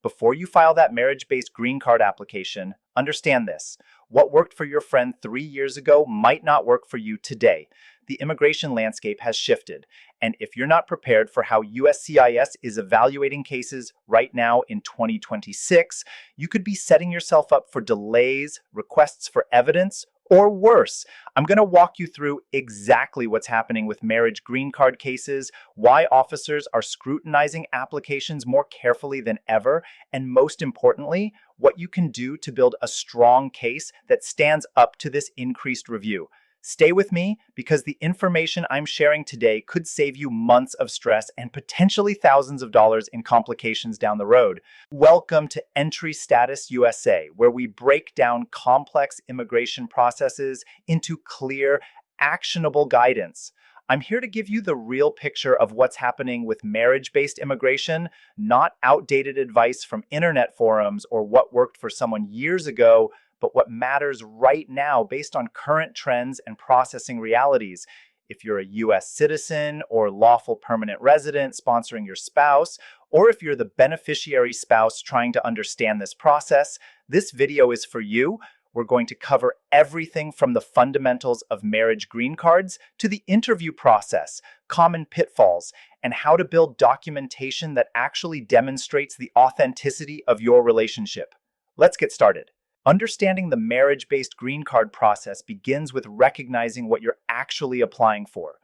Before you file that marriage-based green card application, understand this. What worked for your friend 3 years ago might not work for you today. The immigration landscape has shifted, and if you're not prepared for how USCIS is evaluating cases right now in 2026, you could be setting yourself up for delays, requests for evidence, or worse. I'm going to walk you through exactly what's happening with marriage green card cases, why officers are scrutinizing applications more carefully than ever, and most importantly, what you can do to build a strong case that stands up to this increased review. Stay with me because the information I'm sharing today could save you months of stress and potentially thousands of dollars in complications down the road. Welcome to Entry Status USA, where we break down complex immigration processes into clear, actionable guidance. I'm here to give you the real picture of what's happening with marriage-based immigration, not outdated advice from internet forums or what worked for someone years ago, but what matters right now based on current trends and processing realities. If you're a U.S. citizen or lawful permanent resident sponsoring your spouse, or if you're the beneficiary spouse trying to understand this process, this video is for you. We're going to cover everything from the fundamentals of marriage green cards to the interview process, common pitfalls, and how to build documentation that actually demonstrates the authenticity of your relationship. Let's get started. Understanding the marriage-based green card process begins with recognizing what you're actually applying for.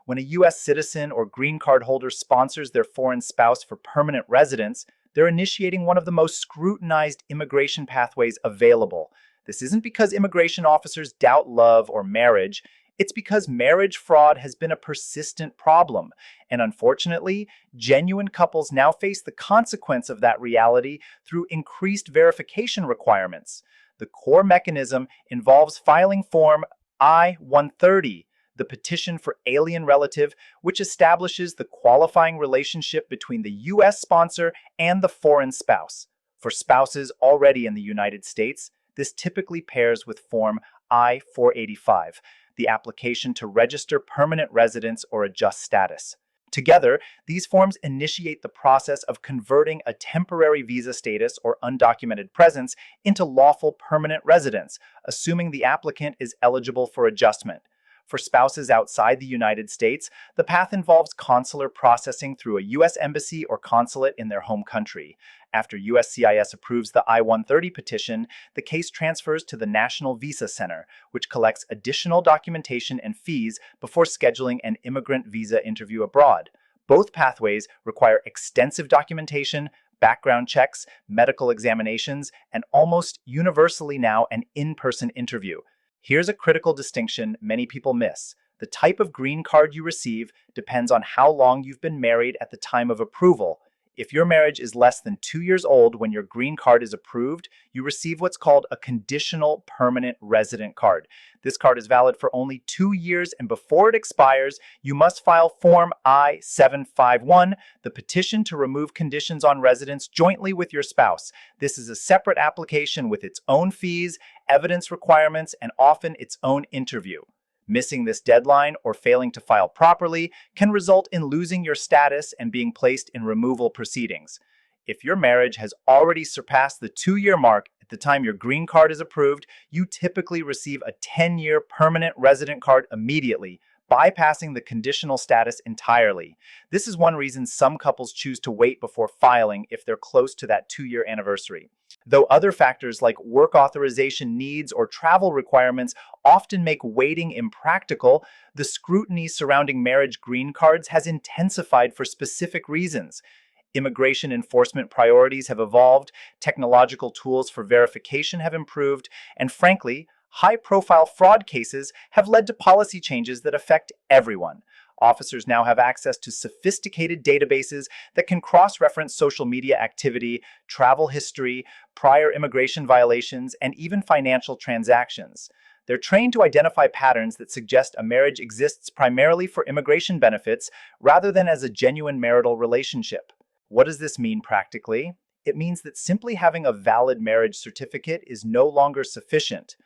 When a U.S. citizen or green card holder sponsors their foreign spouse for permanent residence, they're initiating one of the most scrutinized immigration pathways available. This isn't because immigration officers doubt love or marriage. It's because marriage fraud has been a persistent problem. And unfortunately, genuine couples now face the consequence of that reality through increased verification requirements. The core mechanism involves filing Form I-130, the petition for alien relative, which establishes the qualifying relationship between the U.S. sponsor and the foreign spouse. For spouses already in the United States, this typically pairs with Form I-485, the application to register permanent residence or adjust status. Together, these forms initiate the process of converting a temporary visa status or undocumented presence into lawful permanent residence, assuming the applicant is eligible for adjustment. For spouses outside the United States, the path involves consular processing through a U.S. embassy or consulate in their home country. After USCIS approves the I-130 petition, the case transfers to the National Visa Center, which collects additional documentation and fees before scheduling an immigrant visa interview abroad. Both pathways require extensive documentation, background checks, medical examinations, and almost universally now an in-person interview. Here's a critical distinction many people miss. The type of green card you receive depends on how long you've been married at the time of approval. If your marriage is less than 2 years old when your green card is approved, you receive what's called a conditional permanent resident card. This card is valid for only 2 years, and before it expires, you must file Form I-751, the petition to remove conditions on residence jointly with your spouse. This is a separate application with its own fees, evidence requirements, and often its own interview. Missing this deadline or failing to file properly can result in losing your status and being placed in removal proceedings. If your marriage has already surpassed the 2-year mark at the time your green card is approved, you typically receive a 10-year permanent resident card immediately, bypassing the conditional status entirely. This is one reason some couples choose to wait before filing if they're close to that 2-year anniversary. Though other factors like work authorization needs or travel requirements often make waiting impractical, the scrutiny surrounding marriage green cards has intensified for specific reasons. Immigration enforcement priorities have evolved, technological tools for verification have improved, and frankly, high-profile fraud cases have led to policy changes that affect everyone. Officers now have access to sophisticated databases that can cross-reference social media activity, travel history, prior immigration violations, and even financial transactions. They're trained to identify patterns that suggest a marriage exists primarily for immigration benefits rather than as a genuine marital relationship. What does this mean practically? It means that simply having a valid marriage certificate is no longer sufficient.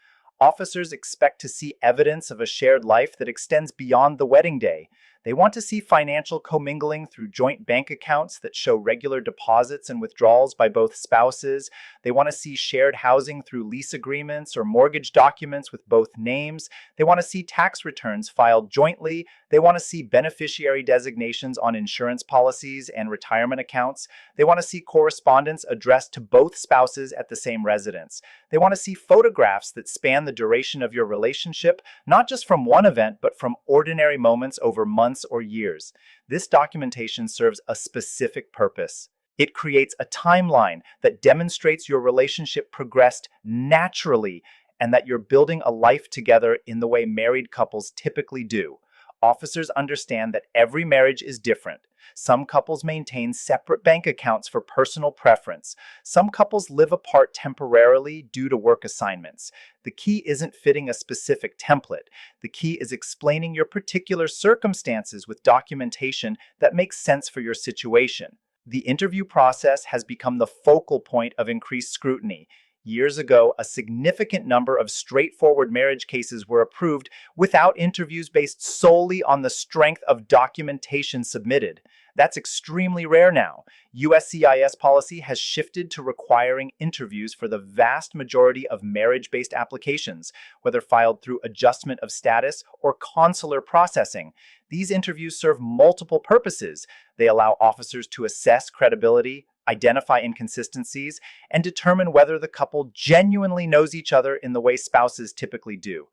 Officers expect to see evidence of a shared life that extends beyond the wedding day. They want to see financial commingling through joint bank accounts that show regular deposits and withdrawals by both spouses. They want to see shared housing through lease agreements or mortgage documents with both names. They want to see tax returns filed jointly. They want to see beneficiary designations on insurance policies and retirement accounts. They want to see correspondence addressed to both spouses at the same residence. They want to see photographs that span the duration of your relationship, not just from one event, but from ordinary moments over months or years. This documentation serves a specific purpose. It creates a timeline that demonstrates your relationship progressed naturally and that you're building a life together in the way married couples typically do. Officers understand that every marriage is different. Some couples maintain separate bank accounts for personal preference. Some couples live apart temporarily due to work assignments. The key isn't fitting a specific template. The key is explaining your particular circumstances with documentation that makes sense for your situation. The interview process has become the focal point of increased scrutiny. Years ago, a significant number of straightforward marriage cases were approved without interviews based solely on the strength of documentation submitted. That's extremely rare now. USCIS policy has shifted to requiring interviews for the vast majority of marriage-based applications, whether filed through adjustment of status or consular processing. These interviews serve multiple purposes. They allow officers to assess credibility, identify inconsistencies, and determine whether the couple genuinely knows each other in the way spouses typically do.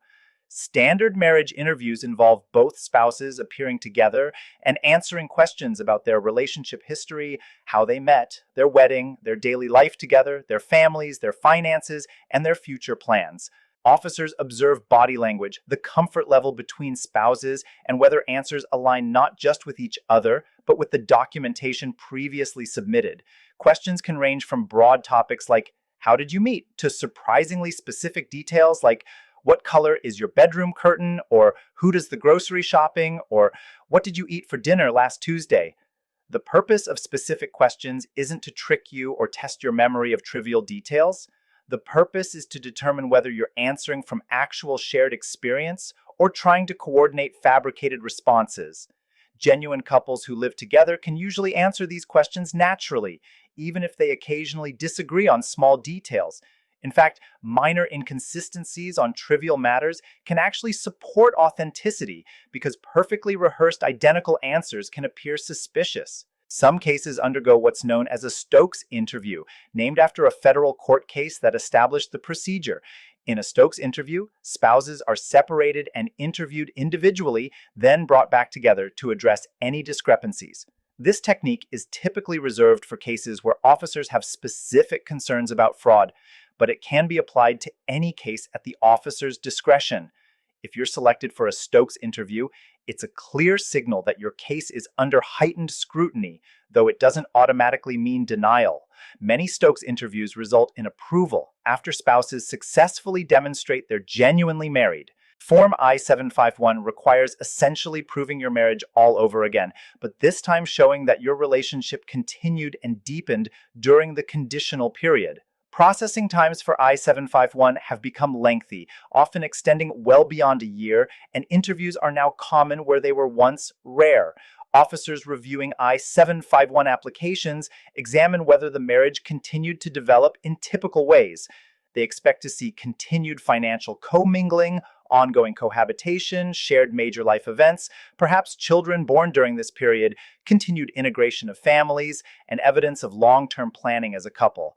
Standard marriage interviews involve both spouses appearing together and answering questions about their relationship history, how they met, their wedding, their daily life together, their families, their finances, and their future plans. Officers observe body language, the comfort level between spouses, and whether answers align not just with each other, but with the documentation previously submitted. Questions can range from broad topics like, "How did you meet?" to surprisingly specific details like, "What color is your bedroom curtain?" or "Who does the grocery shopping?" or "What did you eat for dinner last Tuesday?" The purpose of specific questions isn't to trick you or test your memory of trivial details. The purpose is to determine whether you're answering from actual shared experience or trying to coordinate fabricated responses. Genuine couples who live together can usually answer these questions naturally, even if they occasionally disagree on small details. In fact, minor inconsistencies on trivial matters can actually support authenticity because perfectly rehearsed identical answers can appear suspicious. Some cases undergo what's known as a Stokes interview, named after a federal court case that established the procedure. In a Stokes interview, spouses are separated and interviewed individually, then brought back together to address any discrepancies. This technique is typically reserved for cases where officers have specific concerns about fraud, but it can be applied to any case at the officer's discretion. If you're selected for a Stokes interview, it's a clear signal that your case is under heightened scrutiny, though it doesn't automatically mean denial. Many Stokes interviews result in approval after spouses successfully demonstrate they're genuinely married. Form I-751 requires essentially proving your marriage all over again, but this time showing that your relationship continued and deepened during the conditional period. Processing times for I-751 have become lengthy, often extending well beyond a year, and interviews are now common where they were once rare. Officers reviewing I-751 applications examine whether the marriage continued to develop in typical ways. They expect to see continued financial commingling, ongoing cohabitation, shared major life events, perhaps children born during this period, continued integration of families, and evidence of long-term planning as a couple.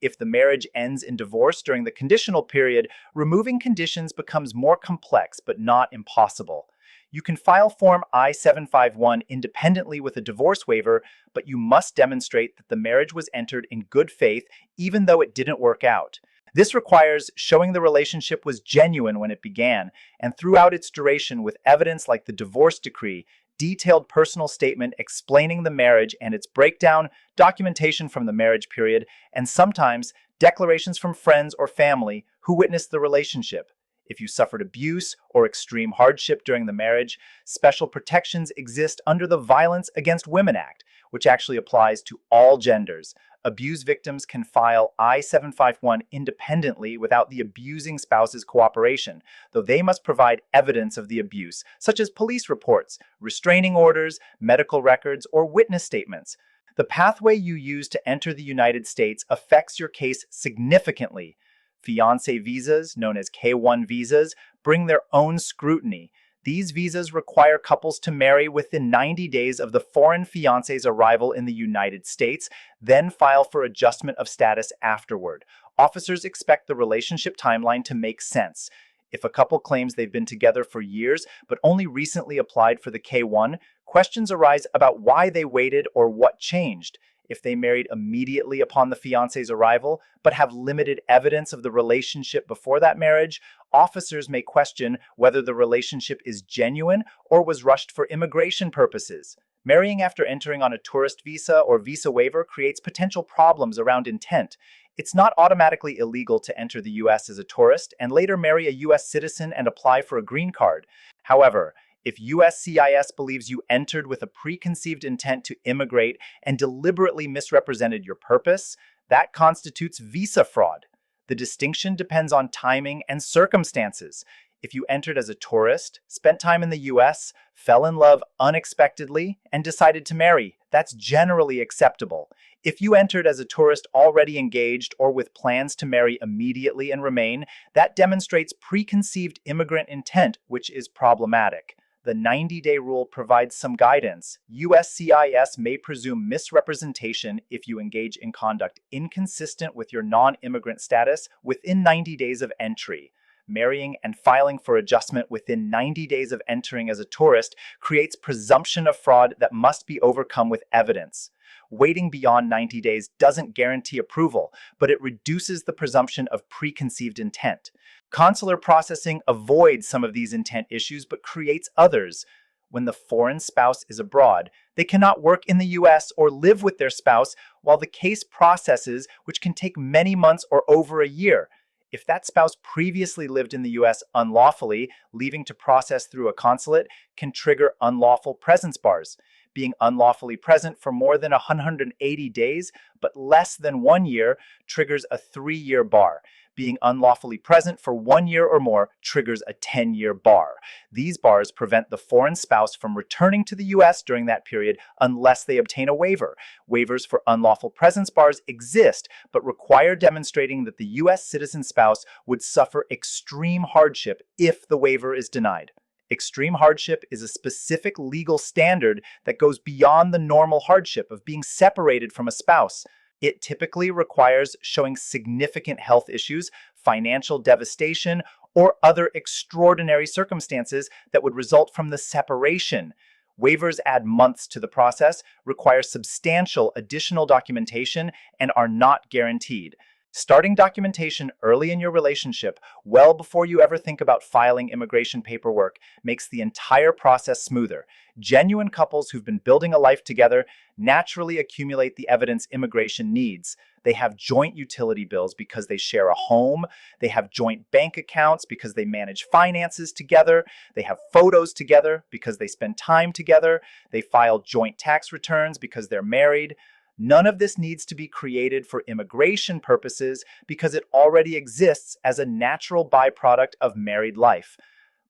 If the marriage ends in divorce during the conditional period, removing conditions becomes more complex but not impossible. You can file Form I-751 independently with a divorce waiver, but you must demonstrate that the marriage was entered in good faith even though it didn't work out. This requires showing the relationship was genuine when it began and throughout its duration with evidence like the divorce decree, detailed personal statement explaining the marriage and its breakdown, documentation from the marriage period, and sometimes declarations from friends or family who witnessed the relationship. If you suffered abuse or extreme hardship during the marriage, special protections exist under the Violence Against Women Act, which actually applies to all genders. Abuse victims can file I-751 independently without the abusing spouse's cooperation, though they must provide evidence of the abuse, such as police reports, restraining orders, medical records, or witness statements. The pathway you use to enter the United States affects your case significantly. Fiancé visas, known as K-1 visas, bring their own scrutiny. These visas require couples to marry within 90 days of the foreign fiancé's arrival in the United States, then file for adjustment of status afterward. Officers expect the relationship timeline to make sense. If a couple claims they've been together for years but only recently applied for the K-1, questions arise about why they waited or what changed. If they married immediately upon the fiancé's arrival, but have limited evidence of the relationship before that marriage, officers may question whether the relationship is genuine or was rushed for immigration purposes. Marrying after entering on a tourist visa or visa waiver creates potential problems around intent. It's not automatically illegal to enter the U.S. as a tourist and later marry a U.S. citizen and apply for a green card. However, if USCIS believes you entered with a preconceived intent to immigrate and deliberately misrepresented your purpose, that constitutes visa fraud. The distinction depends on timing and circumstances. If you entered as a tourist, spent time in the US, fell in love unexpectedly, and decided to marry, that's generally acceptable. If you entered as a tourist already engaged or with plans to marry immediately and remain, that demonstrates preconceived immigrant intent, which is problematic. The 90-day rule provides some guidance. USCIS may presume misrepresentation if you engage in conduct inconsistent with your non-immigrant status within 90 days of entry. Marrying and filing for adjustment within 90 days of entering as a tourist creates presumption of fraud that must be overcome with evidence. Waiting beyond 90 days doesn't guarantee approval, but it reduces the presumption of preconceived intent. Consular processing avoids some of these intent issues but creates others. When the foreign spouse is abroad, they cannot work in the U.S. or live with their spouse while the case processes, which can take many months or over a year. If that spouse previously lived in the U.S. unlawfully, leaving to process through a consulate can trigger unlawful presence bars. Being unlawfully present for more than 180 days, but less than 1 year, triggers a 3-year bar. Being unlawfully present for 1 year or more triggers a 10-year bar. These bars prevent the foreign spouse from returning to the U.S. during that period unless they obtain a waiver. Waivers for unlawful presence bars exist, but require demonstrating that the U.S. citizen spouse would suffer extreme hardship if the waiver is denied. Extreme hardship is a specific legal standard that goes beyond the normal hardship of being separated from a spouse. It typically requires showing significant health issues, financial devastation, or other extraordinary circumstances that would result from the separation. Waivers add months to the process, require substantial additional documentation, and are not guaranteed. Starting documentation early in your relationship, well before you ever think about filing immigration paperwork, makes the entire process smoother. Genuine couples who've been building a life together naturally accumulate the evidence immigration needs. They have joint utility bills because they share a home. They have joint bank accounts because they manage finances together. They have photos together because they spend time together. They file joint tax returns because they're married. None of this needs to be created for immigration purposes because it already exists as a natural byproduct of married life.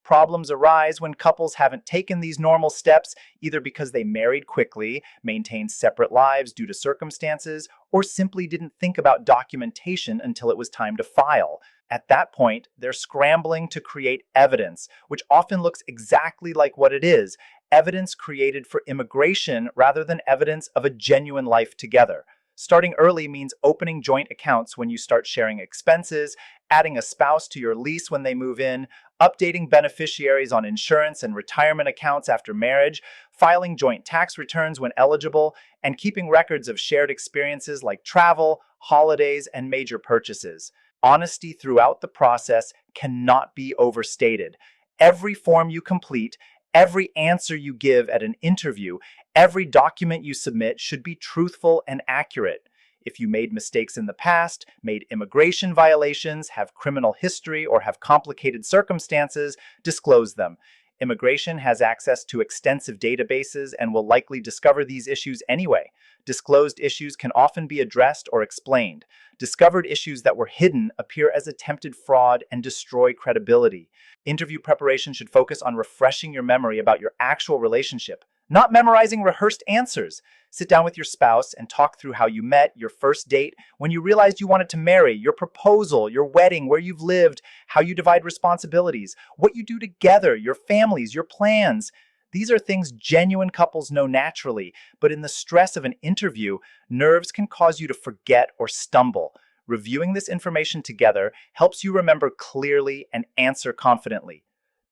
Problems arise when couples haven't taken these normal steps, either because they married quickly, maintained separate lives due to circumstances, or simply didn't think about documentation until it was time to file. At that point, they're scrambling to create evidence, which often looks exactly like what it is, evidence created for immigration rather than evidence of a genuine life together. Starting early means opening joint accounts when you start sharing expenses, adding a spouse to your lease when they move in, updating beneficiaries on insurance and retirement accounts after marriage, filing joint tax returns when eligible, and keeping records of shared experiences like travel, holidays, and major purchases. Honesty throughout the process cannot be overstated. Every form you complete, every answer you give at an interview, every document you submit should be truthful and accurate. If you made mistakes in the past, made immigration violations, have criminal history, or have complicated circumstances, disclose them. Immigration has access to extensive databases and will likely discover these issues anyway. Disclosed issues can often be addressed or explained. Discovered issues that were hidden appear as attempted fraud and destroy credibility. Interview preparation should focus on refreshing your memory about your actual relationship, not memorizing rehearsed answers. Sit down with your spouse and talk through how you met, your first date, when you realized you wanted to marry, your proposal, your wedding, where you've lived, how you divide responsibilities, what you do together, your families, your plans. These are things genuine couples know naturally, but in the stress of an interview, nerves can cause you to forget or stumble. Reviewing this information together helps you remember clearly and answer confidently.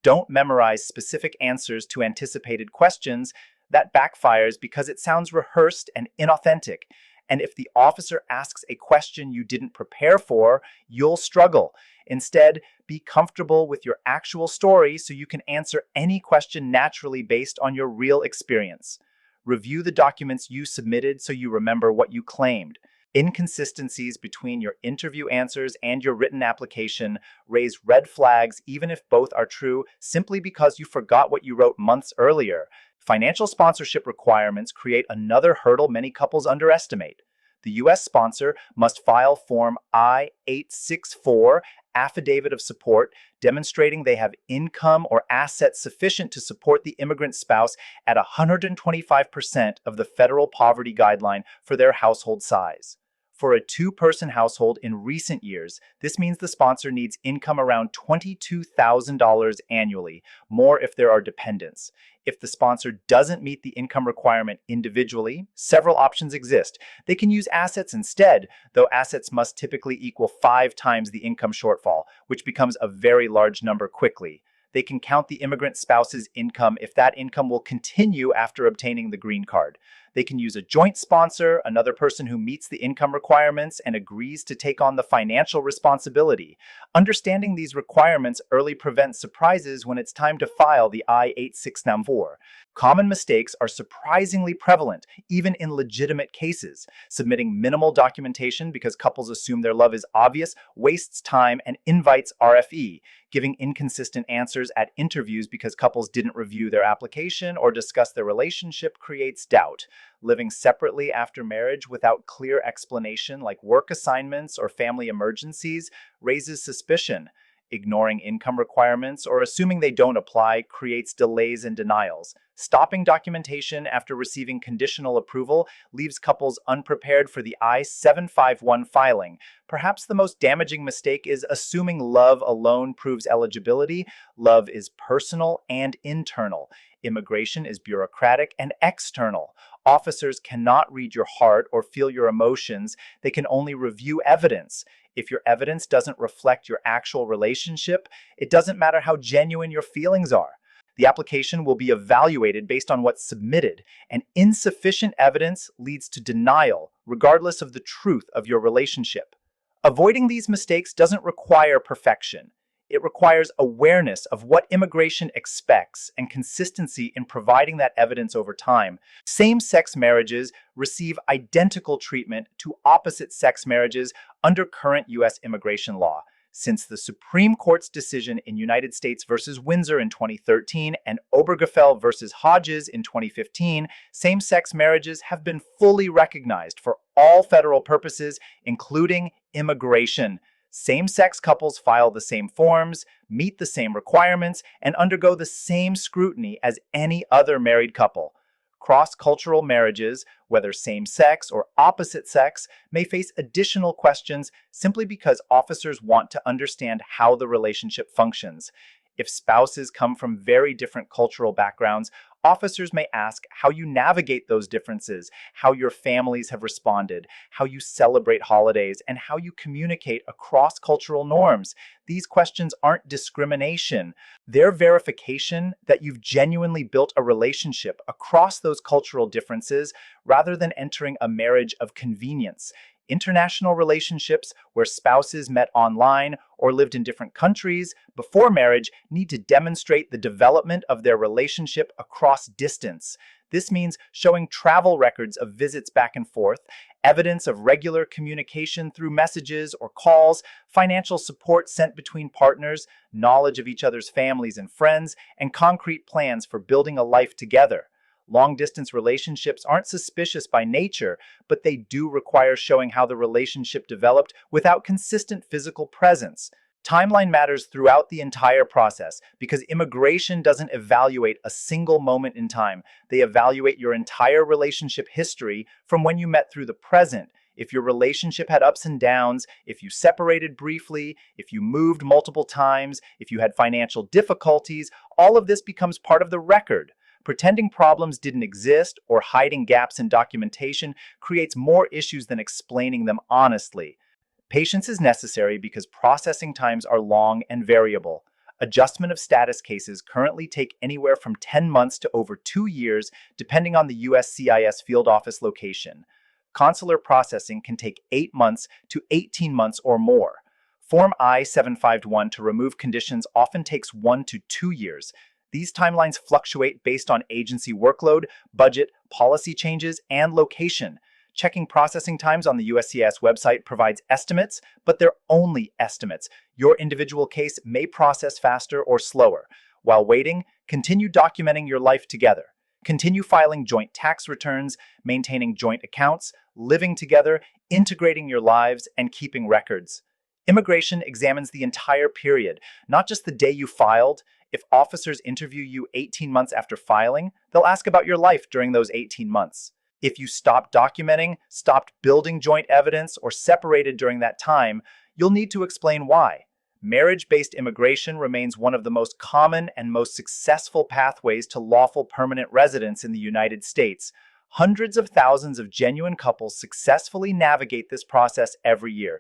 Don't memorize specific answers to anticipated questions. That backfires because it sounds rehearsed and inauthentic. And if the officer asks a question you didn't prepare for, you'll struggle. Instead, be comfortable with your actual story so you can answer any question naturally based on your real experience. Review the documents you submitted so you remember what you claimed. Inconsistencies between your interview answers and your written application raise red flags even if both are true simply because you forgot what you wrote months earlier. Financial sponsorship requirements create another hurdle many couples underestimate. The U.S. sponsor must file Form I-864, Affidavit of Support, demonstrating they have income or assets sufficient to support the immigrant spouse at 125% of the federal poverty guideline for their household size. For a two-person household in recent years, this means the sponsor needs income around $22,000 annually, more if there are dependents. If the sponsor doesn't meet the income requirement individually, several options exist. They can use assets instead, though assets must typically equal 5 times the income shortfall, which becomes a very large number quickly. They can count the immigrant spouse's income if that income will continue after obtaining the green card. They can use a joint sponsor, another person who meets the income requirements and agrees to take on the financial responsibility. Understanding these requirements early prevents surprises when it's time to file the I-864. Common mistakes are surprisingly prevalent, even in legitimate cases. Submitting minimal documentation because couples assume their love is obvious wastes time and invites RFE. Giving inconsistent answers at interviews because couples didn't review their application or discuss their relationship creates doubt. Living separately after marriage without clear explanation, like work assignments or family emergencies, raises suspicion. Ignoring income requirements or assuming they don't apply creates delays and denials. Stopping documentation after receiving conditional approval leaves couples unprepared for the I-751 filing. Perhaps the most damaging mistake is assuming love alone proves eligibility. Love is personal and internal. Immigration is bureaucratic and external. Officers cannot read your heart or feel your emotions. They can only review evidence. If your evidence doesn't reflect your actual relationship, it doesn't matter how genuine your feelings are. The application will be evaluated based on what's submitted, and insufficient evidence leads to denial, regardless of the truth of your relationship. Avoiding these mistakes doesn't require perfection. It requires awareness of what immigration expects and consistency in providing that evidence over time. Same-sex marriages receive identical treatment to opposite-sex marriages under current U.S. immigration law. Since the Supreme Court's decision in United States versus Windsor in 2013 and Obergefell versus Hodges in 2015, same-sex marriages have been fully recognized for all federal purposes, including immigration. Same-sex couples file the same forms, meet the same requirements, and undergo the same scrutiny as any other married couple. Cross-cultural marriages, whether same-sex or opposite-sex, may face additional questions simply because officers want to understand how the relationship functions. If spouses come from very different cultural backgrounds, officers may ask how you navigate those differences, how your families have responded, how you celebrate holidays, and how you communicate across cultural norms. These questions aren't discrimination. They're verification that you've genuinely built a relationship across those cultural differences rather than entering a marriage of convenience. International relationships where spouses met online or lived in different countries before marriage need to demonstrate the development of their relationship across distance. This means showing travel records of visits back and forth, evidence of regular communication through messages or calls, financial support sent between partners, knowledge of each other's families and friends, and concrete plans for building a life together. Long-distance relationships aren't suspicious by nature, but they do require showing how the relationship developed without consistent physical presence. Timeline matters throughout the entire process because immigration doesn't evaluate a single moment in time. They evaluate your entire relationship history from when you met through the present. If your relationship had ups and downs, if you separated briefly, if you moved multiple times, if you had financial difficulties, all of this becomes part of the record. Pretending problems didn't exist or hiding gaps in documentation creates more issues than explaining them honestly. Patience is necessary because processing times are long and variable. Adjustment of status cases currently take anywhere from 10 months to over 2 years, depending on the USCIS field office location. Consular processing can take 8 months to 18 months or more. Form I-751 to remove conditions often takes 1 to 2 years. These timelines fluctuate based on agency workload, budget, policy changes, and location. Checking processing times on the USCIS website provides estimates, but they're only estimates. Your individual case may process faster or slower. While waiting, continue documenting your life together. Continue filing joint tax returns, maintaining joint accounts, living together, integrating your lives, and keeping records. Immigration examines the entire period, not just the day you filed. If officers interview you 18 months after filing, they'll ask about your life during those 18 months. If you stopped documenting, stopped building joint evidence, or separated during that time, you'll need to explain why. Marriage-based immigration remains one of the most common and most successful pathways to lawful permanent residence in the United States. Hundreds of thousands of genuine couples successfully navigate this process every year.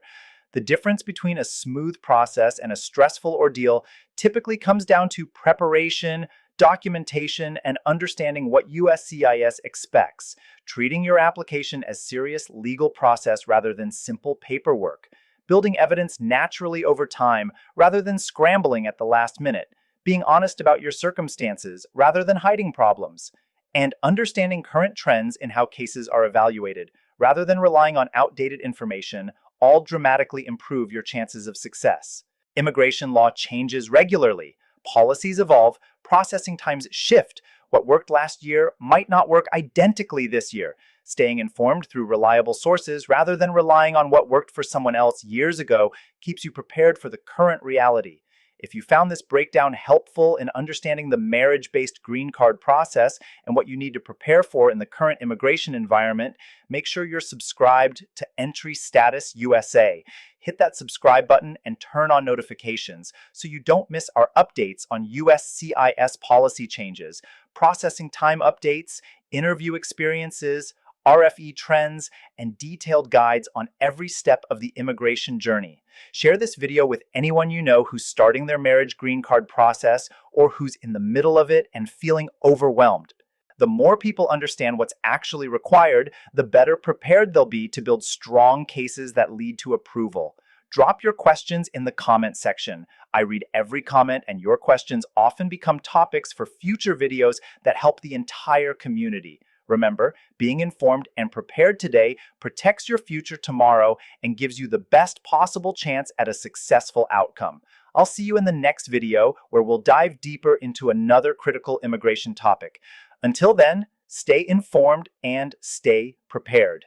The difference between a smooth process and a stressful ordeal typically comes down to preparation, documentation, and understanding what USCIS expects, treating your application as serious legal process rather than simple paperwork, building evidence naturally over time rather than scrambling at the last minute, being honest about your circumstances rather than hiding problems, and understanding current trends in how cases are evaluated rather than relying on outdated information all dramatically improve your chances of success. Immigration law changes regularly. Policies evolve, processing times shift. What worked last year might not work identically this year. Staying informed through reliable sources rather than relying on what worked for someone else years ago keeps you prepared for the current reality. If you found this breakdown helpful in understanding the marriage-based green card process and what you need to prepare for in the current immigration environment, make sure you're subscribed to Entry Status USA. Hit that subscribe button and turn on notifications so you don't miss our updates on USCIS policy changes, processing time updates, interview experiences, RFE trends, and detailed guides on every step of the immigration journey. Share this video with anyone you know who's starting their marriage green card process or who's in the middle of it and feeling overwhelmed. The more people understand what's actually required, the better prepared they'll be to build strong cases that lead to approval. Drop your questions in the comment section. I read every comment, and your questions often become topics for future videos that help the entire community. Remember, being informed and prepared today protects your future tomorrow and gives you the best possible chance at a successful outcome. I'll see you in the next video where we'll dive deeper into another critical immigration topic. Until then, stay informed and stay prepared.